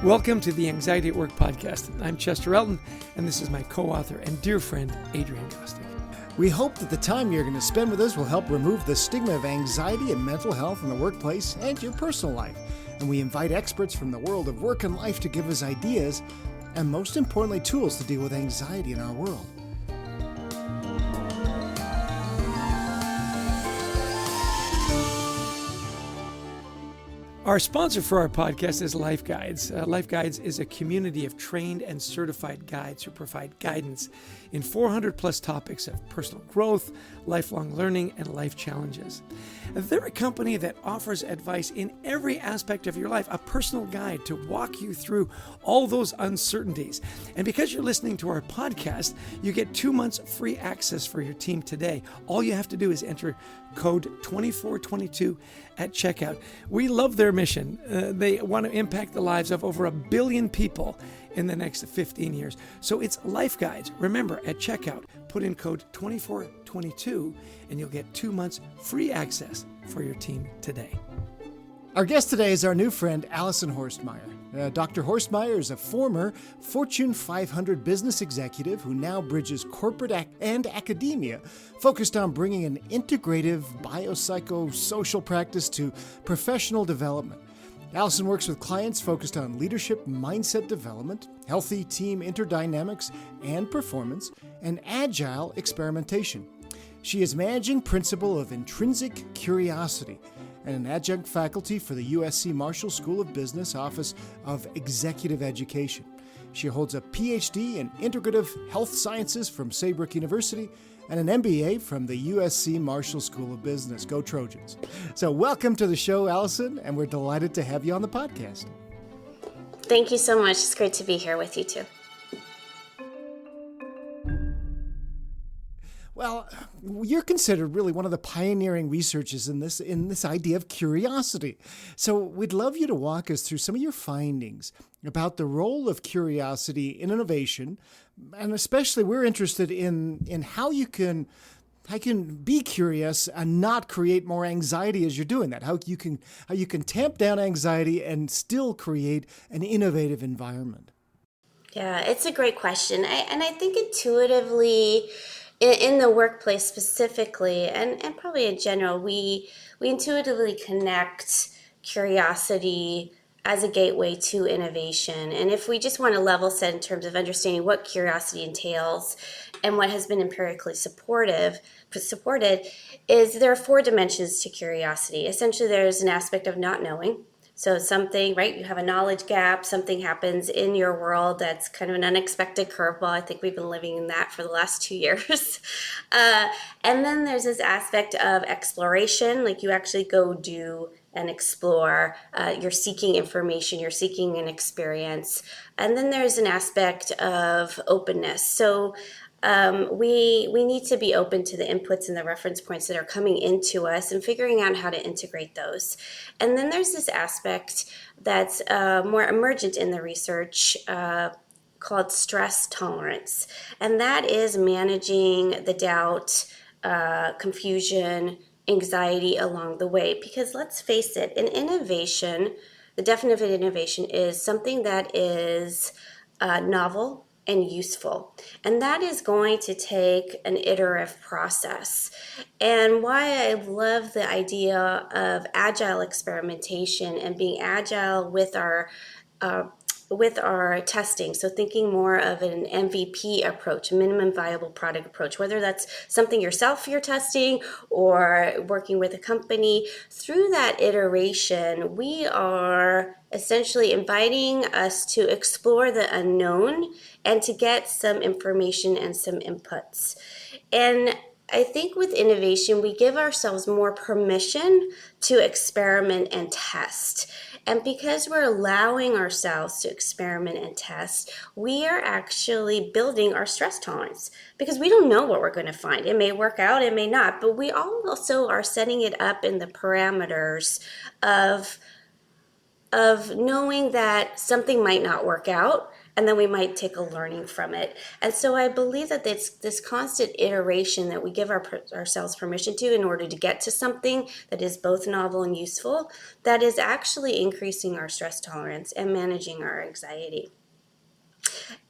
Welcome to the Anxiety at Work podcast. I'm Chester Elton, and this is my co-author and dear friend, Adrian Gostick. We hope that the time you're going to spend with us will help remove the stigma of anxiety and mental health in the workplace and your personal life. And we invite experts from the world of work and life to give us ideas and, most importantly, tools to deal with anxiety in our world. Our sponsor for our podcast is Life Guides. Life Guides is a community of trained and certified guides who provide guidance in 400 plus topics of personal growth, lifelong learning, and life challenges. They're a company that offers advice in every aspect of your life, a personal guide to walk you through all those uncertainties. And because you're listening to our podcast, you get 2 months free access for your team today. All you have to do is enter code 2422 at checkout. We love their mission. They want to impact the lives of over 1 billion people in the next 15 years. So it's Life Guides. Remember, at checkout, put in code 2422 and you'll get 2 months free access for your team today. Our guest today is our new friend, Alison Horstmeyer. Dr. Horstmeyer is a former Fortune 500 business executive who now bridges corporate and academia, focused on bringing an integrative biopsychosocial practice to professional development. Alison works with clients focused on leadership mindset development, healthy team interdynamics and performance, and agile experimentation. She is managing principal of intrinsic curiosity and an adjunct faculty for the USC Marshall School of Business Office of Executive Education. She holds a PhD in Integrative Health Sciences from Saybrook University and an MBA from the USC Marshall School of Business. Go Trojans. So welcome to the show, Alison, and we're delighted to have you on the podcast. Thank you so much. It's great to be here with you too. Well, you're considered really one of the pioneering researchers in this idea of curiosity. So we'd love you to walk us through some of your findings about the role of curiosity in innovation, and especially we're interested in how you can be curious and not create more anxiety as you're doing that. How you can tamp down anxiety and still create an innovative environment. Yeah, it's a great question. I think intuitively, in the workplace specifically, and probably in general, we intuitively connect curiosity as a gateway to innovation. And if we just want to level set in terms of understanding what curiosity entails and what has been empirically supported, is there are 4 dimensions to curiosity. Essentially, there's an aspect of not knowing. So something, right, you have a knowledge gap, something happens in your world that's kind of an unexpected curveball. I think we've been living in that for the last 2 years. And then there's this aspect of exploration, like you actually go do and explore. You're seeking information, you're seeking an experience. And then there's an aspect of openness. So we need to be open to the inputs and the reference points that are coming into us and figuring out how to integrate those. And then there's this aspect that's more emergent in the research called stress tolerance. And that is managing the doubt, confusion, anxiety along the way. Because let's face it, in innovation, the definition of innovation is something that is novel and useful. And that is going to take an iterative process. And why I love the idea of agile experimentation and being agile with our testing. So thinking more of an MVP approach, a minimum viable product approach, whether that's something yourself you're testing or working with a company. Through that iteration, we are essentially inviting us to explore the unknown and to get some information and some inputs. And I think with innovation, we give ourselves more permission to experiment and test. And because we're allowing ourselves to experiment and test, we are actually building our stress tolerance because we don't know what we're going to find. It may work out, it may not, but we also are setting it up in the parameters of knowing that something might not work out and then we might take a learning from it. And so I believe that it's this constant iteration that we give ourselves permission to in order to get to something that is both novel and useful, that is actually increasing our stress tolerance and managing our anxiety.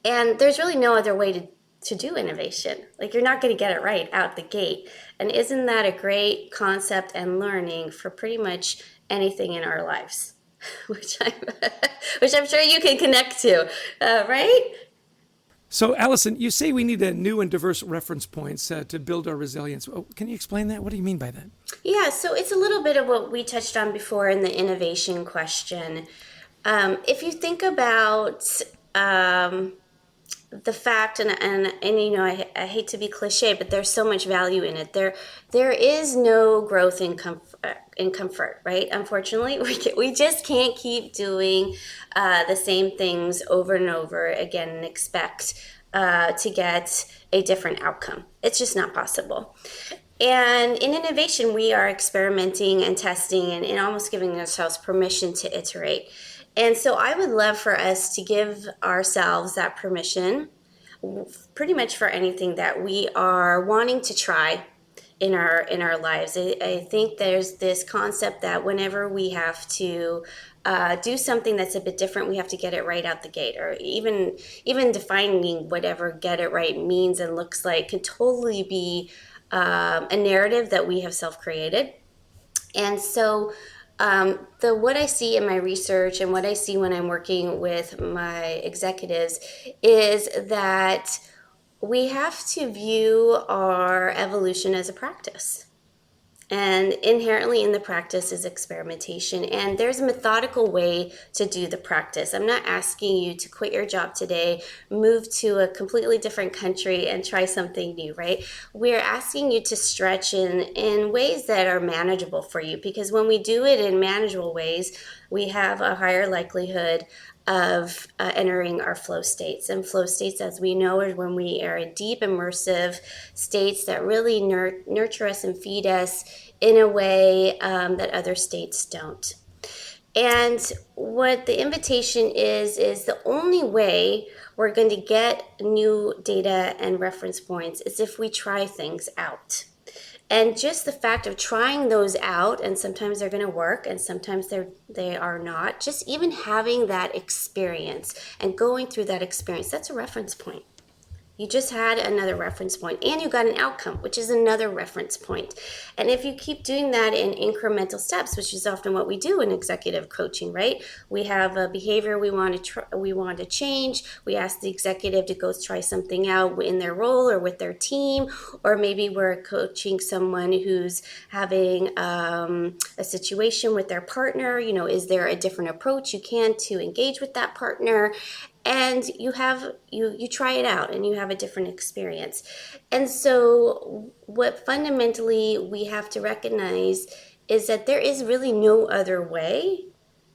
And there's really no other way to do innovation. Like, you're not going to get it right out the gate. And isn't that a great concept and learning for pretty much anything in our lives? which I'm sure you can connect to, right? So, Alison, you say we need a new and diverse reference points to build our resilience. Oh, can you explain that? What do you mean by that? Yeah, so it's a little bit of what we touched on before in the innovation question. If you think about the fact, and you know, I hate to be cliche, but there's so much value in it. There is no growth in comfort, right? Unfortunately, we just can't keep doing the same things over and over again and expect to get a different outcome. It's just not possible. And in innovation, we are experimenting and testing and almost giving ourselves permission to iterate. And so I would love for us to give ourselves that permission pretty much for anything that we are wanting to try in our lives. I think there's this concept that whenever we have to do something that's a bit different, we have to get it right out the gate, or even defining whatever get it right means and looks like can totally be a narrative that we have self-created. And so what I see in my research and what I see when I'm working with my executives is that we have to view our evolution as a practice. And inherently in the practice is experimentation. And there's a methodical way to do the practice. I'm not asking you to quit your job today, move to a completely different country and try something new, right? We're asking you to stretch in ways that are manageable for you, because when we do it in manageable ways, we have a higher likelihood of entering our flow states. And flow states, as we know, are when we are in deep immersive states that really nurture us and feed us in a way that other states don't. And what the invitation is the only way we're going to get new data and reference points is if we try things out. And just the fact of trying those out, and sometimes they're going to work and sometimes they are not, just even having that experience and going through that experience, that's a reference point. You just had another reference point, and you got an outcome, which is another reference point. And if you keep doing that in incremental steps, which is often what we do in executive coaching, right? We have a behavior we want to change. We ask the executive to go try something out in their role or with their team, or maybe we're coaching someone who's having a situation with their partner. You know, is there a different approach you can to engage with that partner? And you try it out and you have a different experience. And so what fundamentally we have to recognize is that there is really no other way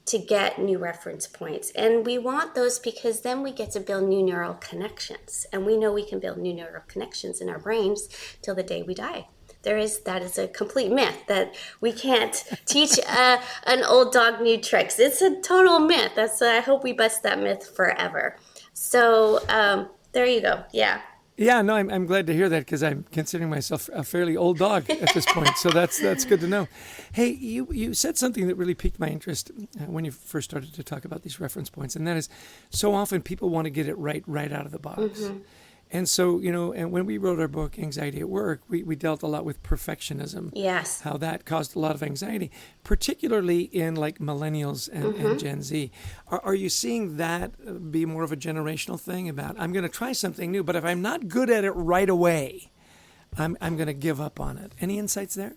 to get new reference points. And we want those because then we get to build new neural connections. And we know we can build new neural connections in our brains till the day we die. That is a complete myth that we can't teach an old dog new tricks. It's a total myth. I hope we bust that myth forever. So there you go. Yeah. Yeah, no, I'm glad to hear that, because I'm considering myself a fairly old dog at this point. So that's good to know. Hey, you said something that really piqued my interest when you first started to talk about these reference points, and that is, so often people want to get it right out of the box. Mm-hmm. And so, you know, and when we wrote our book, Anxiety at Work, we dealt a lot with perfectionism. Yes. How that caused a lot of anxiety, particularly in like millennials and Gen Z. Are you seeing that be more of a generational thing about, I'm going to try something new, but if I'm not good at it right away, I'm going to give up on it? Any insights there?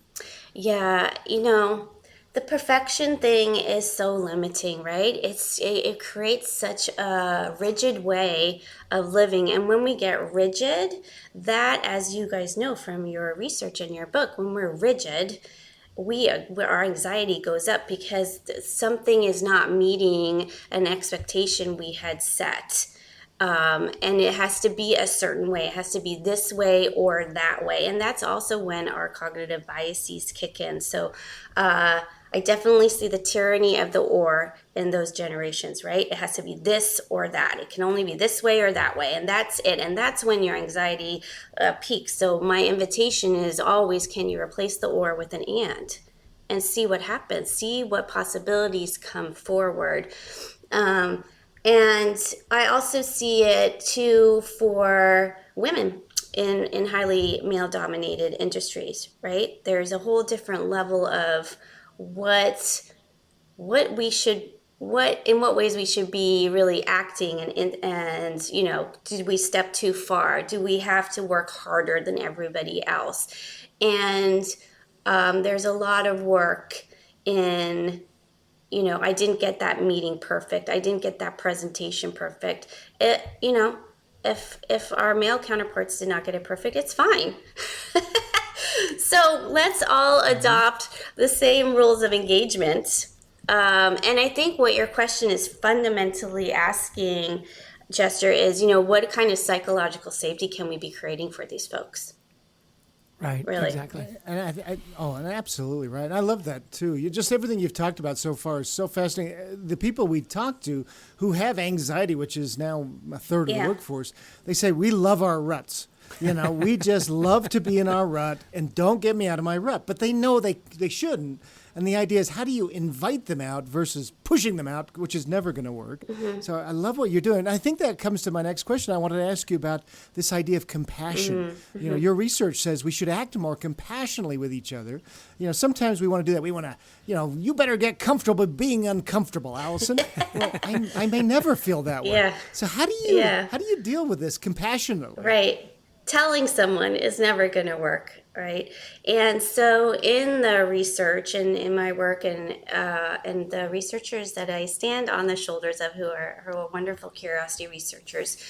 Yeah, you know, the perfection thing is so limiting, right? It creates such a rigid way of living. And when we get rigid, that, as you guys know from your research and your book, when we're rigid, our anxiety goes up because something is not meeting an expectation we had set. And it has to be a certain way. It has to be this way or that way. And that's also when our cognitive biases kick in. So I definitely see the tyranny of the or in those generations, right? It has to be this or that. It can only be this way or that way, and that's it. And that's when your anxiety peaks. So my invitation is always, can you replace the or with an and see what happens, see what possibilities come forward. And I also see it too for women in highly male-dominated industries, right? There's a whole different level of what we should, in what ways we should be really acting, and did we step too far? Do we have to work harder than everybody else? And there's a lot of work in, I didn't get that meeting perfect. I didn't get that presentation perfect. If our male counterparts did not get it perfect, it's fine. So let's all adopt the same rules of engagement. And I think what your question is fundamentally asking, Chester, is, what kind of psychological safety can we be creating for these folks? Right, really. Exactly. And and absolutely right. I love that too. Just everything you've talked about so far is so fascinating. The people we talk to who have anxiety, which is now a third of the workforce, they say we love our ruts. We just love to be in our rut, and don't get me out of my rut. But they know they shouldn't. And the idea is, how do you invite them out versus pushing them out, which is never going to work. Mm-hmm. So I love what you're doing. I think that comes to my next question. I wanted to ask you about this idea of compassion. Mm-hmm. Your research says we should act more compassionately with each other. Sometimes we want to do that. We want to, you better get comfortable being uncomfortable, Alison. Well, I may never feel that way. Yeah. So how do you deal with this compassionately? Right. Telling someone is never going to work, right? And so in the research and in my work and the researchers that I stand on the shoulders of, who are wonderful curiosity researchers,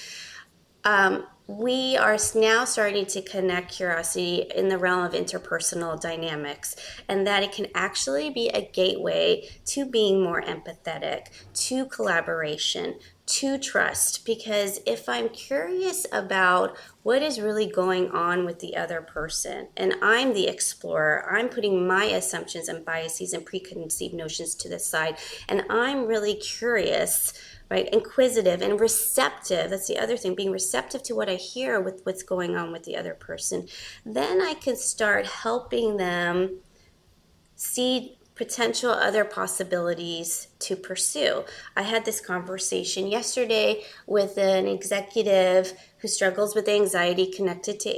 we are now starting to connect curiosity in the realm of interpersonal dynamics, and that it can actually be a gateway to being more empathetic, to collaboration, to trust. Because if I'm curious about what is really going on with the other person, and I'm the explorer, I'm putting my assumptions and biases and preconceived notions to the side, and I'm really curious, right, inquisitive and receptive. That's the other thing, being receptive to what I hear with what's going on with the other person. Then I can start helping them see potential other possibilities to pursue. I had this conversation yesterday with an executive who struggles with anxiety connected to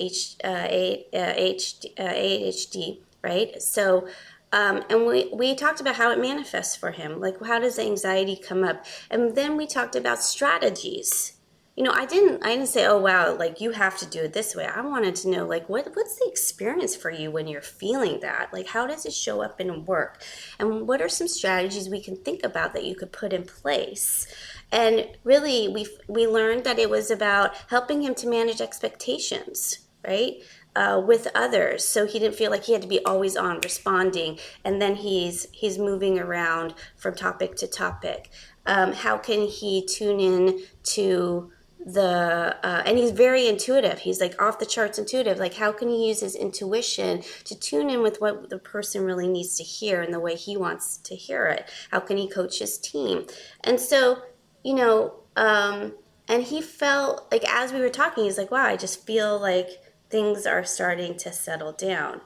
ADHD, right? So and we talked about how it manifests for him. Like, how does the anxiety come up? And then we talked about strategies. I didn't say, oh, wow, like, you have to do it this way. I wanted to know, like, what's the experience for you when you're feeling that? Like, how does it show up in work? And what are some strategies we can think about that you could put in place? And really, we learned that it was about helping him to manage expectations, right? With others, so he didn't feel like he had to be always on responding, and then he's moving around from topic to topic. How can he tune in to and he's very intuitive. He's like off the charts intuitive. Like, how can he use his intuition to tune in with what the person really needs to hear and the way he wants to hear it? How can he coach his team? And so, and he felt like, as we were talking, he's like, wow, I just feel like things are starting to settle down.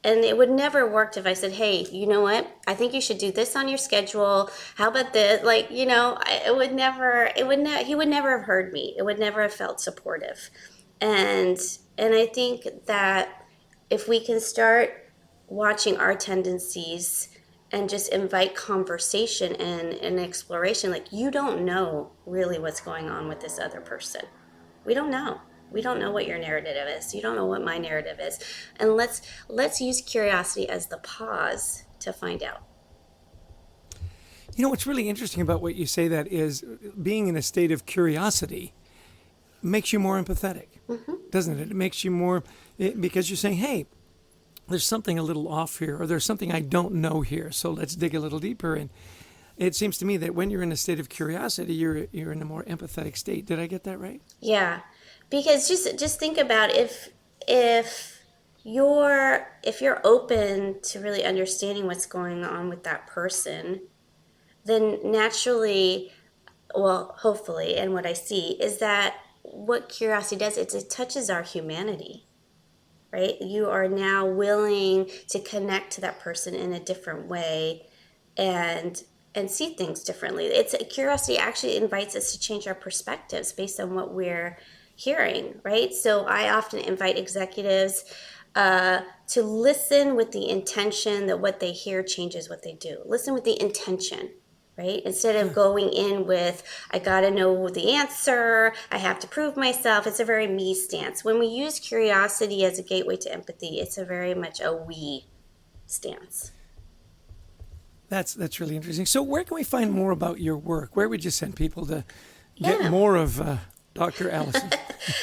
And it would never have worked if I said, hey, you know what? I think you should do this on your schedule. How about this? Like, he would never have heard me. It would never have felt supportive. And I think that if we can start watching our tendencies and just invite conversation and exploration, like, you don't know really what's going on with this other person. We don't know. We don't know what your narrative is. You don't know what my narrative is. And let's use curiosity as the pause to find out. What's really interesting about what you say, that is, being in a state of curiosity makes you more empathetic, doesn't it? It makes you more, because you're saying, hey, there's something a little off here, or there's something I don't know here, so let's dig a little deeper. And it seems to me that when you're in a state of curiosity, you're in a more empathetic state. Did I get that right? Yeah. Because just think about if if you're open to really understanding what's going on with that person, then naturally, well, hopefully, and what I see is that what curiosity does is it touches our humanity, right? You are now willing to connect to that person in a different way and see things differently. Curiosity actually invites us to change our perspectives based on what we're hearing, right? So I often invite executives to listen with the intention that what they hear changes what they do. Listen with the intention, right? Instead of going in with, I got to know the answer, I have to prove myself. It's a very me stance. When we use curiosity as a gateway to empathy, it's a very much a we stance. That's really interesting. So where can we find more about your work? Where would you send people to get more of Dr. Alison?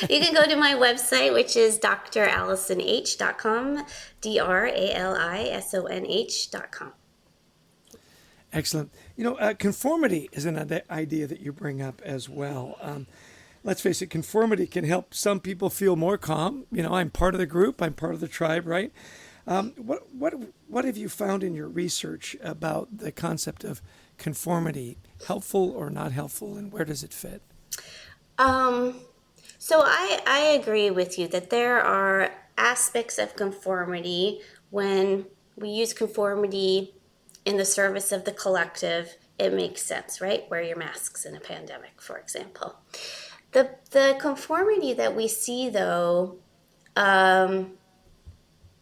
You can go to my website, which is dralisonh.com, dralisonh.com. Excellent. Conformity is another idea that you bring up as well. Let's face it, conformity can help some people feel more calm. I'm part of the group, I'm part of the tribe, right? What have you found in your research about the concept of conformity? Helpful or not helpful, and where does it fit? So I agree with you that there are aspects of conformity when we use conformity in the service of the collective. It makes sense, right? Wear your masks in a pandemic, for example. The conformity that we see, though, I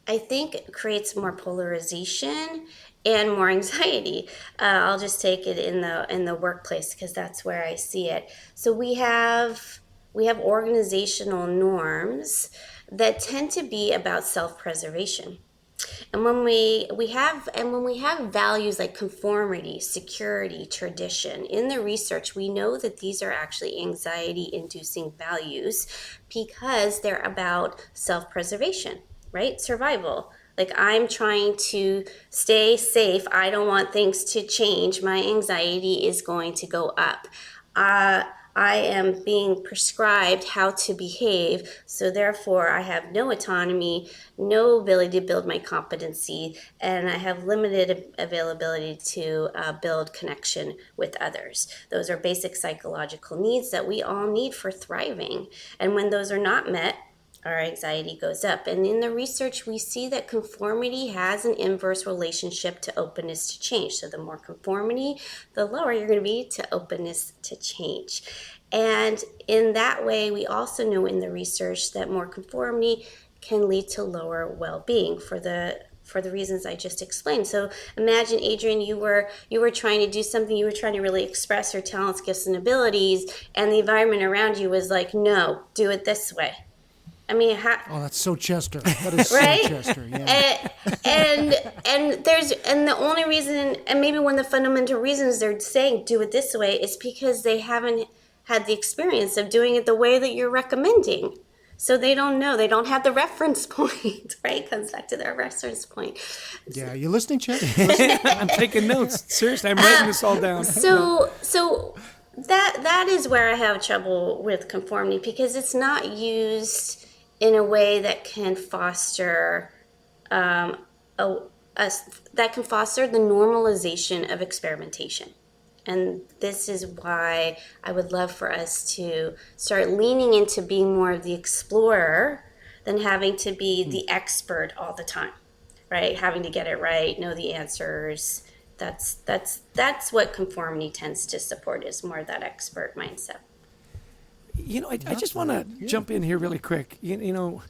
think it creates more polarization and more anxiety. I'll just take it in the workplace because that's where I see it. So we have organizational norms that tend to be about self-preservation. And when we have values like conformity, security, tradition, in the research, we know that these are actually anxiety-inducing values because they're about self-preservation, right? Survival. Like, I'm trying to stay safe. I don't want things to change. My anxiety is going to go up. I am being prescribed how to behave, so therefore I have no autonomy, no ability to build my competency, and I have limited availability to build connection with others. Those are basic psychological needs that we all need for thriving. And when those are not met, our anxiety goes up. And in the research, we see that conformity has an inverse relationship to openness to change. So the more conformity, the lower you're going to be to openness to change. And in that way, we also know in the research that more conformity can lead to lower well-being for the reasons I just explained. So imagine, Adrian, you were trying to do something, you were trying to really express your talents, gifts, and abilities, and the environment around you was like, no, do it this way. I mean, that's so Chester. That is right? so Chester. Yeah. And the only reason, and maybe one of the fundamental reasons they're saying do it this way is because they haven't had the experience of doing it the way that you're recommending. So they don't know. They don't have the reference point, right? It comes back to their reference point. Yeah, you listening, Chester? I'm taking notes. Seriously, I'm writing this all down. So that is where I have trouble with conformity, because it's not used in a way that can foster the normalization of experimentation. And this is why I would love for us to start leaning into being more of the explorer than having to be the expert all the time, right? Having to get it right, know the answers. That's what conformity tends to support, is more that expert mindset. I just want to jump in here really quick. And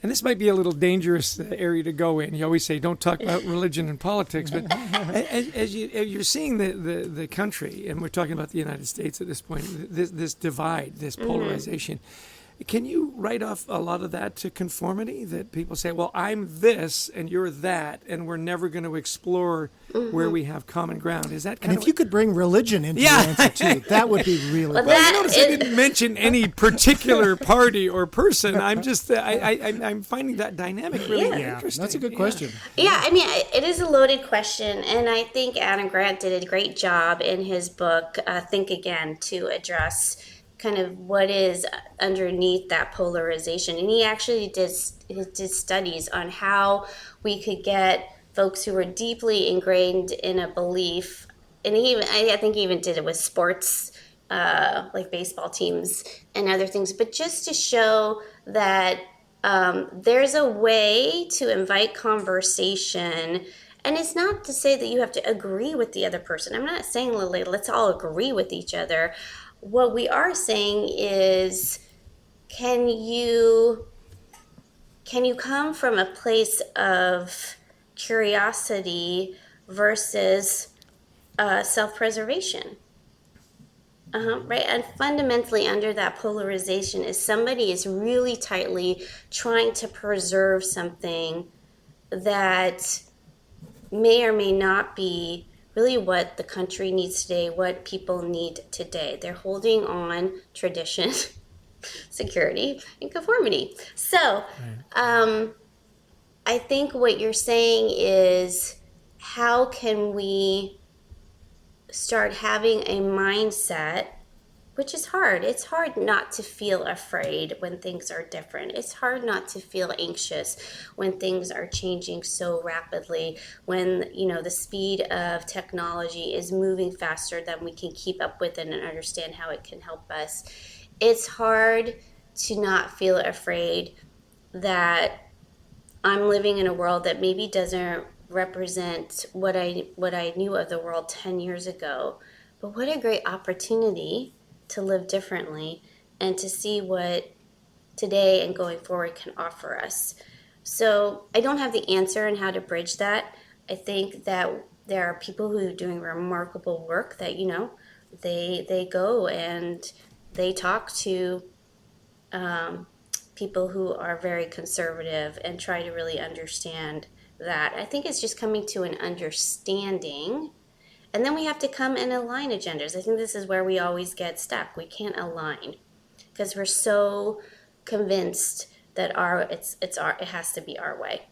this might be a little dangerous area to go in. You always say, don't talk about religion and politics. But as you're seeing the country, and we're talking about the United States at this point, this divide, this polarization, can you write off a lot of that to conformity? That people say, well, I'm this and you're that, and we're never going to explore where we have common ground. Is that kind of... And if you could bring religion into your answer, too, that would be really well, you notice I didn't mention any particular party or person. I'm just, I'm finding that dynamic really interesting. That's a good question. Yeah, I mean, it is a loaded question, and I think Adam Grant did a great job in his book, Think Again, to address kind of what is underneath that polarization. And he actually did studies on how we could get folks who were deeply ingrained in a belief, and I think he even did it with sports, like baseball teams and other things, but just to show that there's a way to invite conversation. And it's not to say that you have to agree with the other person. I'm not saying, Lily, let's all agree with each other. What we are saying is, can you come from a place of curiosity versus self-preservation? Right? And fundamentally under that polarization is somebody is really tightly trying to preserve something that may or may not be really what the country needs today, what people need today. They're holding on tradition, security, and conformity. So I think what you're saying is, how can we start having a mindset, which is hard. It's hard not to feel afraid when things are different. It's hard not to feel anxious when things are changing so rapidly, when, the speed of technology is moving faster than we can keep up with and understand how it can help us. It's hard to not feel afraid that I'm living in a world that maybe doesn't represent what I knew of the world 10 years ago. But what a great opportunity to live differently and to see what today and going forward can offer us. So I don't have the answer on how to bridge that. I think that there are people who are doing remarkable work that, they go and they talk to people who are very conservative and try to really understand that. I think it's just coming to an understanding, and then we have to come and align agendas. I think this is where we always get stuck. We can't align because we're so convinced that it has to be our way.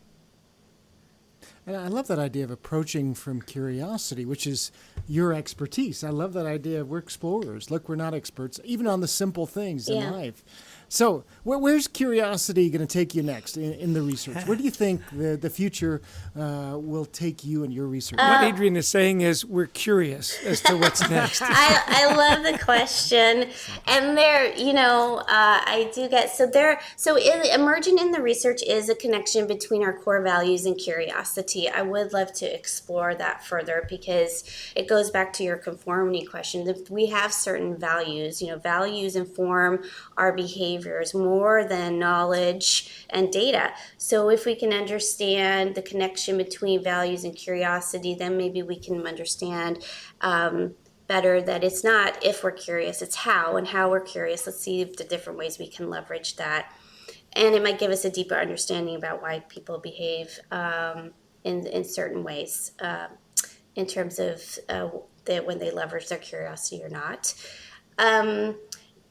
And I love that idea of approaching from curiosity, which is your expertise. I love that idea of we're explorers. Look, we're not experts, even on the simple things in life. So where's curiosity going to take you next in the research? Where do you think the future will take you and your research? What Adrienne is saying is we're curious as to what's next. I love the question. And there, I do get, emergent in the research is a connection between our core values and curiosity. I would love to explore that further because it goes back to your conformity question. If we have certain values, values inform our behaviors more than knowledge and data. So if we can understand the connection between values and curiosity, then maybe we can understand better that it's not if we're curious, it's how and how we're curious. Let's see the different ways we can leverage that. And it might give us a deeper understanding about why people behave in certain ways in terms of when they leverage their curiosity or not.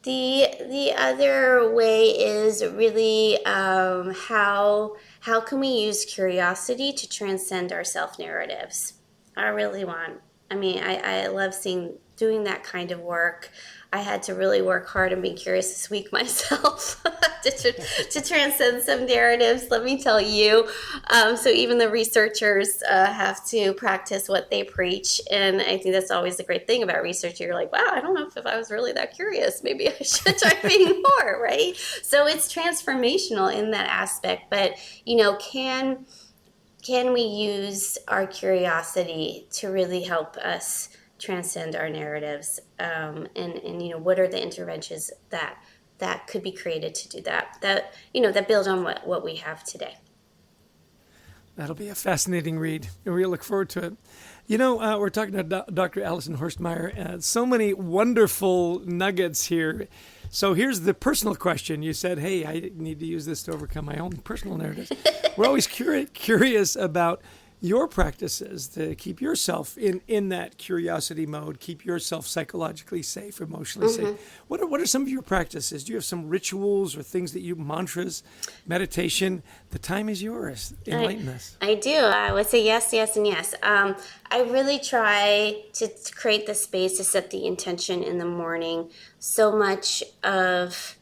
The other way is really how can we use curiosity to transcend our self-narratives? I love doing that kind of work. I had to really work hard on being curious this week myself to transcend some narratives, let me tell you. So even the researchers have to practice what they preach. And I think that's always the great thing about research. You're like, wow, I don't know if I was really that curious. Maybe I should try being more, right? So it's transformational in that aspect. But, can we use our curiosity to really help us transcend our narratives, and what are the interventions that could be created to do that build on what we have today. That'll be a fascinating read. We look forward to it. We're talking to Dr. Alison Horstmeyer. So many wonderful nuggets here. So here's the personal question. You said, hey, I need to use this to overcome my own personal narratives. We're always curious about your practices to keep yourself in that curiosity mode, keep yourself psychologically safe, emotionally safe. What are some of your practices? Do you have some rituals or things that you, mantras, meditation? The time is yours. Enlighten us. I do. I would say yes, yes, and yes. I really try to create the space to set the intention in the morning. So much of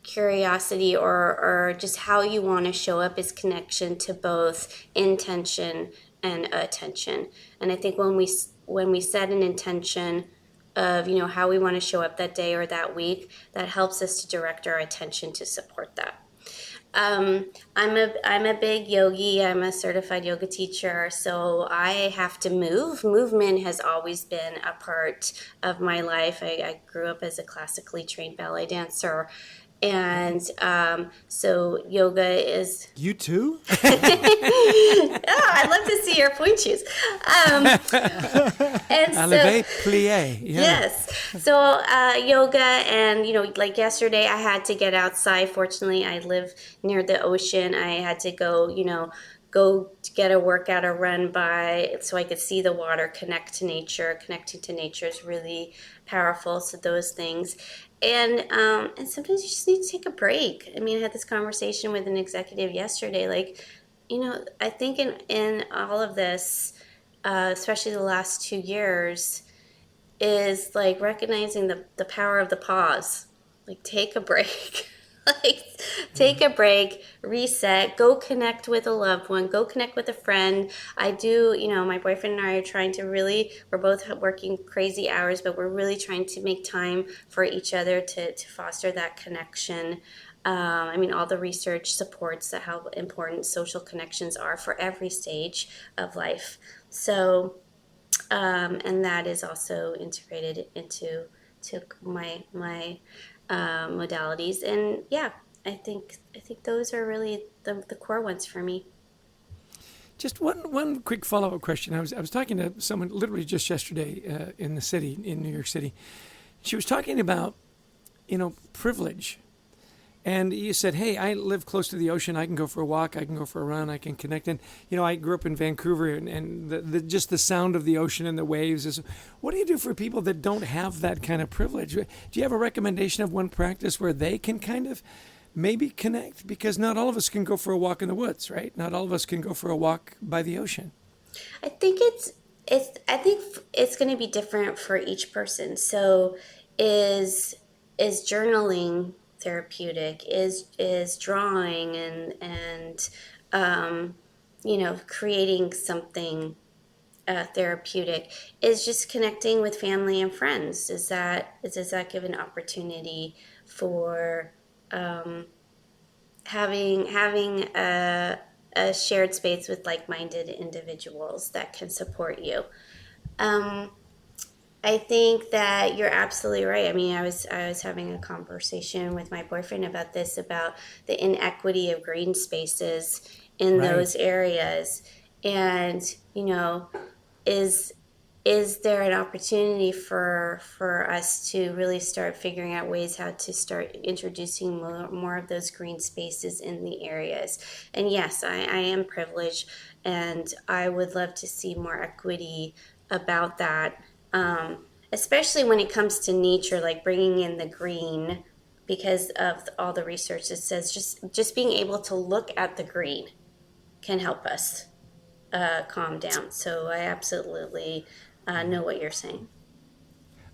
curiosity or just how you want to show up is connection to both intention and attention. And I think when we set an intention of how we want to show up that day or that week, that helps us to direct our attention to support that. I'm a big yogi. I'm a certified yoga teacher, so I have to move. Movement has always been a part of my life. I grew up as a classically trained ballet dancer, and so yoga is... You too? Oh, I'd love to see your point shoes. And Enlevé, plié. Yeah. Yes. So yoga, and like yesterday, I had to get outside. Fortunately, I live near the ocean. I had to go to get a workout or run by so I could see the water, connect to nature. Connecting to nature is really powerful. So those things. And sometimes you just need to take a break. I mean, I had this conversation with an executive yesterday. Like, I think in all of this, especially the last 2 years, is like recognizing the power of the pause. Like, take a break. Take a break, reset, go connect with a loved one, go connect with a friend. I do, my boyfriend and I are trying to we're both working crazy hours, but we're really trying to make time for each other to foster that connection. All the research supports how important social connections are for every stage of life. So, and that is also integrated into my modalities, and I think those are really the core ones for me. Just one quick follow-up question. I was talking to someone literally just yesterday in the city, in New York City. She was talking about privilege, and you said, hey, I live close to the ocean. I can go for a walk. I can go for a run. I can connect. And I grew up in Vancouver, and just the sound of the ocean and the waves is. What do you do for people that don't have that kind of privilege? Do you have a recommendation of one practice where they can kind of maybe connect? Because not all of us can go for a walk in the woods, right? Not all of us can go for a walk by the ocean. I think it's going to be different for each person. So is journaling therapeutic? Is drawing and creating something therapeutic? Is just connecting with family and friends? Does that give an opportunity for having a shared space with like-minded individuals that can support you? I think that you're absolutely right. I mean, I was having a conversation with my boyfriend about the inequity of green spaces in those areas, and is there an opportunity for us to really start figuring out ways how to start introducing more of those green spaces in the areas? And yes, I am privileged, and I would love to see more equity about that. Especially when it comes to nature, like bringing in the green, because of all the research that says just being able to look at the green can help us calm down. So I absolutely know what you're saying.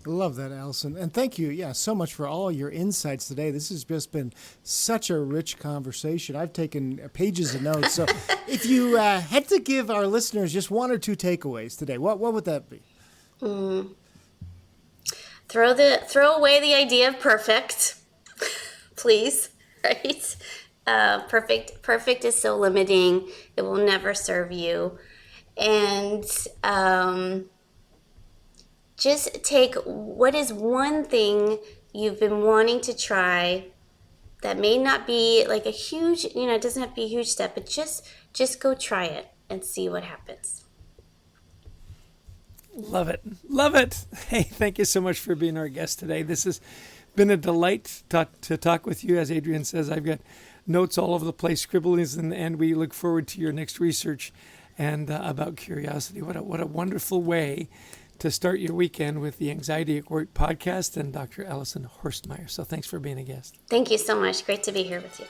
Love that, Alison. And thank you, so much for all your insights today. This has just been such a rich conversation. I've taken pages of notes. So if you had to give our listeners just one or two takeaways today, what would that be? Throw away the idea of perfect, please. Right? Perfect is so limiting. It will never serve you. And just take what is one thing you've been wanting to try that may not be like a huge, it doesn't have to be a huge step, but just go try it and see what happens. Love it. Love it. Hey, thank you so much for being our guest today. This has been a delight to talk with you. As Adrienne says, I've got notes all over the place, scribblings, and we look forward to your next research and about curiosity. What a wonderful way to start your weekend with the Anxiety at Work podcast and Dr. Alison Horstmeyer. So thanks for being a guest. Thank you so much. Great to be here with you.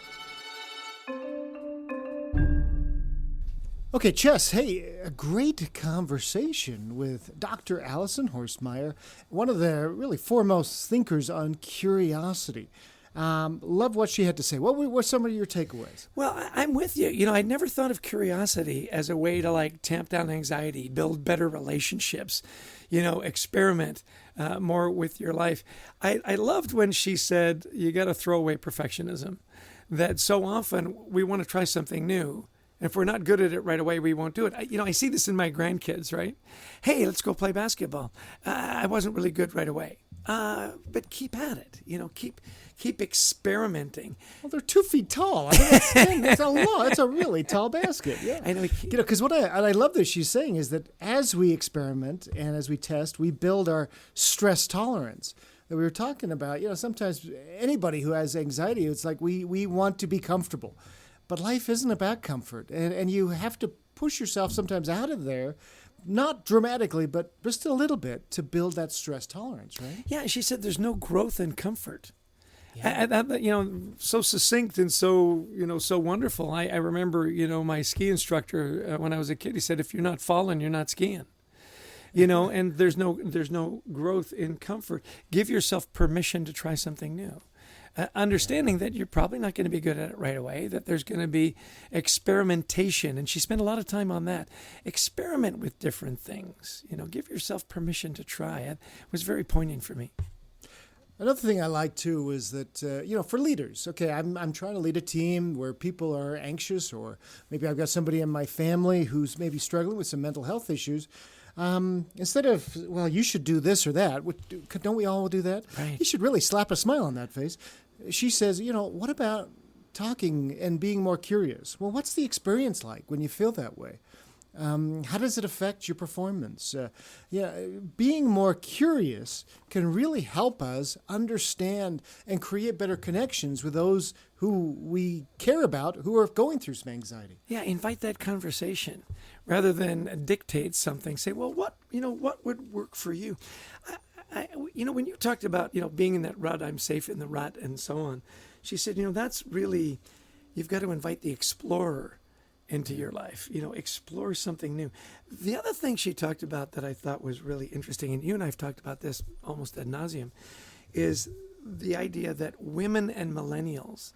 Okay, Chess, hey, a great conversation with Dr. Alison Horstmeyer, one of the really foremost thinkers on curiosity. Love what she had to say. What were some of your takeaways? Well, I'm with you. You know, I'd never thought of curiosity as a way to like tamp down anxiety, build better relationships, experiment more with your life. I loved when she said, you got to throw away perfectionism, that so often we want to try something new. And if we're not good at it right away, we won't do it. I see this in my grandkids, right? Hey, let's go play basketball. I wasn't really good right away. But keep at it, keep experimenting. Well, they're 2 feet tall. I mean, that's a lot. It's a really tall basket. Yeah, I know. Because what I love that she's saying is that as we experiment and as we test, we build our stress tolerance. That we were talking about. Sometimes anybody who has anxiety, it's like we want to be comfortable, but life isn't about comfort, and you have to push yourself sometimes out of there. Not dramatically, but just a little bit to build that stress tolerance, right? Yeah, she said there's no growth in comfort. Yeah. So succinct and so, so wonderful. I remember, my ski instructor when I was a kid, he said, if you're not falling, you're not skiing. And there's no growth in comfort. Give yourself permission to try something new. Understanding that you're probably not going to be good at it right away, that there's going to be experimentation. And she spent a lot of time on that. Experiment with different things. Give yourself permission to try. It was very poignant for me. Another thing I like, too, is that, for leaders, okay, I'm trying to lead a team where people are anxious, or maybe I've got somebody in my family who's maybe struggling with some mental health issues. Instead of, well, you should do this or that, don't we all do that? Right. You should really slap a smile on that face. She says, what about talking and being more curious? Well, what's the experience like when you feel that way? How does it affect your performance? Being more curious can really help us understand and create better connections with those who we care about who are going through some anxiety. Yeah, invite that conversation rather than dictate something. Say, well, what would work for you? When you talked about, being in that rut, I'm safe in the rut and so on, she said, that's really, you've got to invite the explorer into your life, explore something new. The other thing she talked about that I thought was really interesting, and you and I have talked about this almost ad nauseum, is the idea that women and millennials,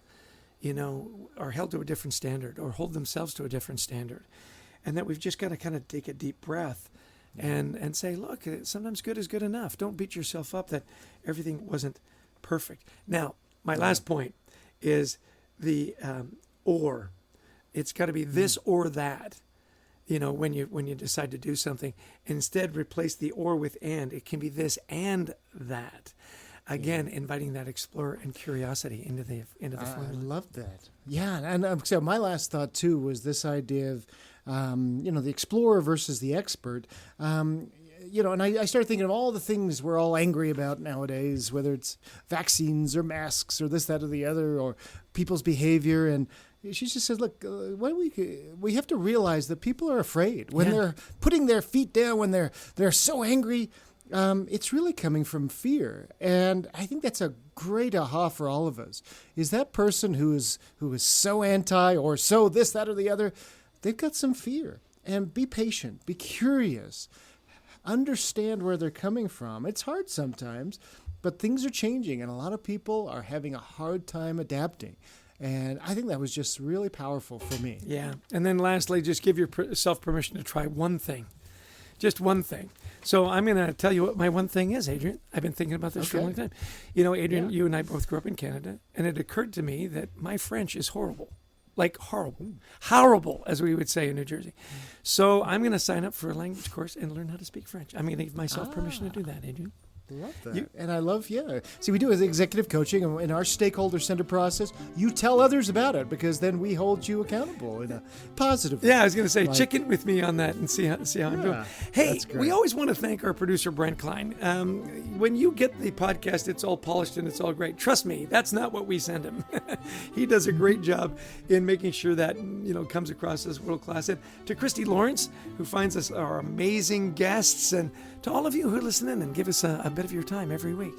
are held to a different standard or hold themselves to a different standard. And that we've just got to kind of take a deep breath and say, look, sometimes good is good enough. Don't beat yourself up that everything wasn't perfect. Now, my last point is the or. It's got to be this or that, when you decide to do something. Instead, replace the or with and. It can be this and that. Again, inviting that explorer and curiosity into the formula. I love that. Yeah, and so my last thought too was this idea of, the explorer versus the expert. And I started thinking of all the things we're all angry about nowadays, whether it's vaccines or masks or this, that, or the other, or people's behavior. And she just said, look, we have to realize that people are afraid when they're putting their feet down, when they're so angry. It's really coming from fear. And I think that's a great aha for all of us. Is that person who is so anti or so this, that, or the other, they've got some fear. And be patient, be curious, understand where they're coming from. It's hard sometimes, but things are changing, and a lot of people are having a hard time adapting. And I think that was just really powerful for me. Yeah. And then lastly, just give yourself permission to try one thing. Just one thing. So I'm going to tell you what my one thing is, Adrian. I've been thinking about this for a long time. Adrian, you and I both grew up in Canada, and it occurred to me that my French is horrible. Like horrible. Horrible, as we would say in New Jersey. So I'm going to sign up for a language course and learn how to speak French. I'm going to give myself permission to do that, Adrian. Love that. And I love, See, we do as executive coaching, and in our stakeholder center process, you tell others about it because then we hold you accountable in a positive way. Yeah, I was going to say, chicken with me on that and see how I'm doing. Hey, we always want to thank our producer, Brent Klein. When you get the podcast, it's all polished and it's all great. Trust me, that's not what we send him. He does a great job in making sure that, comes across as world class. And to Christy Lawrence, who finds us our amazing guests, and to all of you who listen in and give us a bit of your time every week.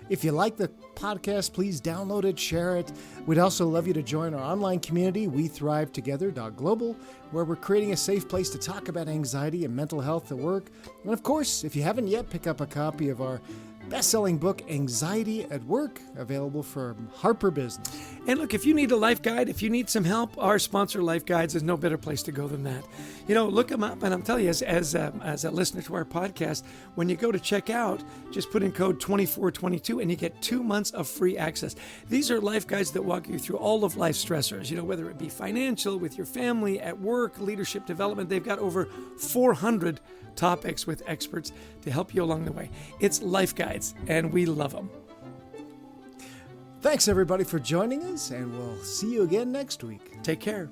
If you like the podcast, please download it, share it. We'd also love you to join our online community, WeThriveTogether.global, where we're creating a safe place to talk about anxiety and mental health at work. And of course, if you haven't yet, pick up a copy of our best-selling book, Anxiety at Work, available from Harper Business. And look, if you need a life guide, if you need some help, our sponsor, Life Guides, is no better place to go than that. Look them up, and I'm telling you, as a listener to our podcast, when you go to check out, just put in code 2422, and you get 2 months of free access. These are life guides that walk you through all of life's stressors, whether it be financial, with your family, at work, leadership development. They've got over 400 topics with experts to help you along the way. It's Life Guides, and we love them. Thanks, everybody, for joining us, and we'll see you again next week. Take care.